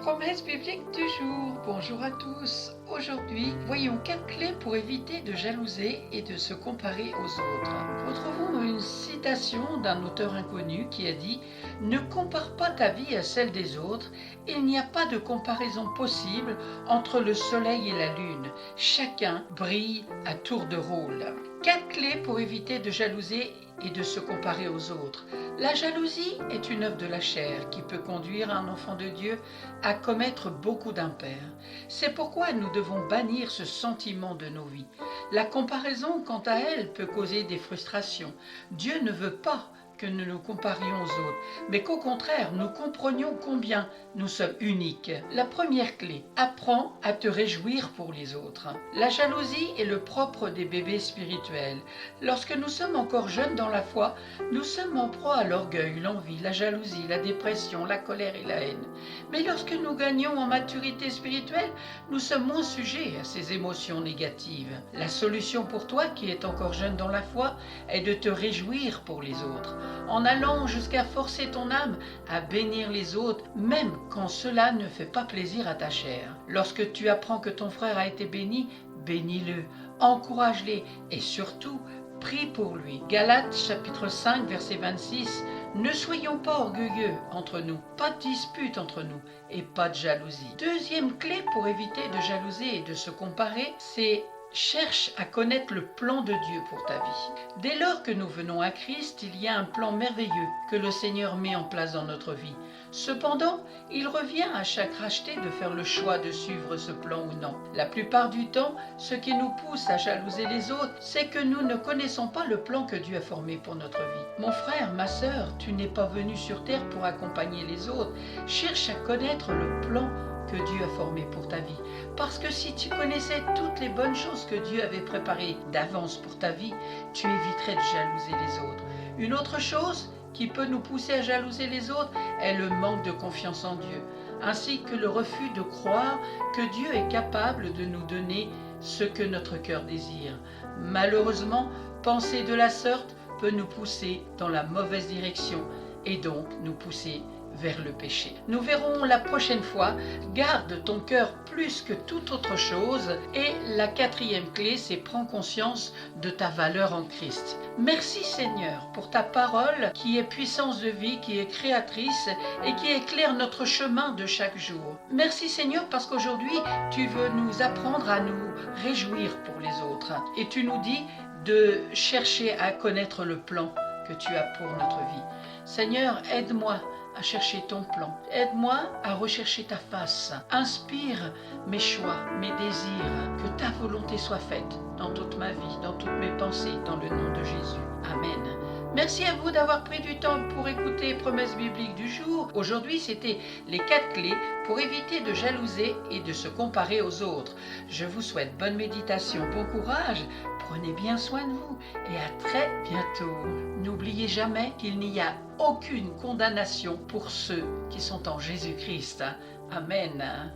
Promesse biblique du jour. Bonjour à tous. Aujourd'hui, voyons 4 clés pour éviter de jalouser et de se comparer aux autres. Retrouvons une citation d'un auteur inconnu qui a dit « Ne compare pas ta vie à celle des autres. Il n'y a pas de comparaison possible entre le soleil et la lune. Chacun brille à tour de rôle. » 4 clés pour éviter de jalouser et de se comparer aux autres. La jalousie est une œuvre de la chair qui peut conduire un enfant de Dieu à commettre beaucoup d'impairs. C'est pourquoi nous devons bannir ce sentiment de nos vies. La comparaison, quant à elle, peut causer des frustrations. Dieu ne veut pas que nous nous comparions aux autres, mais qu'au contraire, nous comprenions combien nous sommes uniques. La première clé, apprends à te réjouir pour les autres. La jalousie est le propre des bébés spirituels. Lorsque nous sommes encore jeunes dans la foi, nous sommes en proie à l'orgueil, l'envie, la jalousie, la dépression, la colère et la haine. Mais lorsque nous gagnons en maturité spirituelle, nous sommes moins sujets à ces émotions négatives. La solution pour toi qui es encore jeune dans la foi est de te réjouir pour les autres, en allant jusqu'à forcer ton âme à bénir les autres, même quand cela ne fait pas plaisir à ta chair. Lorsque tu apprends que ton frère a été béni, bénis-le, encourage-le et surtout, prie pour lui. Galates chapitre 5 verset 26. Ne soyons pas orgueilleux entre nous, pas de dispute entre nous et pas de jalousie. Deuxième clé pour éviter de jalouser et de se comparer, c'est cherche à connaître le plan de Dieu pour ta vie. Dès lors que nous venons à Christ, il y a un plan merveilleux que le Seigneur met en place dans notre vie. Cependant, il revient à chaque racheté de faire le choix de suivre ce plan ou non. La plupart du temps, ce qui nous pousse à jalouser les autres, c'est que nous ne connaissons pas le plan que Dieu a formé pour notre vie. Mon frère, ma sœur, tu n'es pas venu sur terre pour accompagner les autres. Cherche à connaître le plan que Dieu a formé pour ta vie. Parce que si tu connaissais toutes les bonnes choses que Dieu avait préparées d'avance pour ta vie, tu éviterais de jalouser les autres. Une autre chose qui peut nous pousser à jalouser les autres est le manque de confiance en Dieu, ainsi que le refus de croire que Dieu est capable de nous donner ce que notre cœur désire. Malheureusement, penser de la sorte peut nous pousser dans la mauvaise direction et donc nous pousser vers le péché. Nous verrons la prochaine fois. Garde ton cœur plus que toute autre chose. Et la quatrième clé, c'est prends conscience de ta valeur en Christ. Merci Seigneur pour ta parole qui est puissance de vie, qui est créatrice et qui éclaire notre chemin de chaque jour. Merci Seigneur parce qu'aujourd'hui, tu veux nous apprendre à nous réjouir pour les autres. Et tu nous dis de chercher à connaître le plan que tu as pour notre vie. Seigneur, aide-moi à chercher ton plan. Aide-moi à rechercher ta face. Inspire mes choix, mes désirs. Que ta volonté soit faite dans toute ma vie, dans toutes mes pensées, dans le nom de Jésus. Amen. Merci à vous d'avoir pris du temps pour écouter Promesse biblique du jour. Aujourd'hui, c'était les 4 clés pour éviter de jalouser et de se comparer aux autres. Je vous souhaite bonne méditation, bon courage. Prenez bien soin de vous et à très bientôt. N'oubliez jamais qu'il n'y a aucune condamnation pour ceux qui sont en Jésus-Christ. Amen.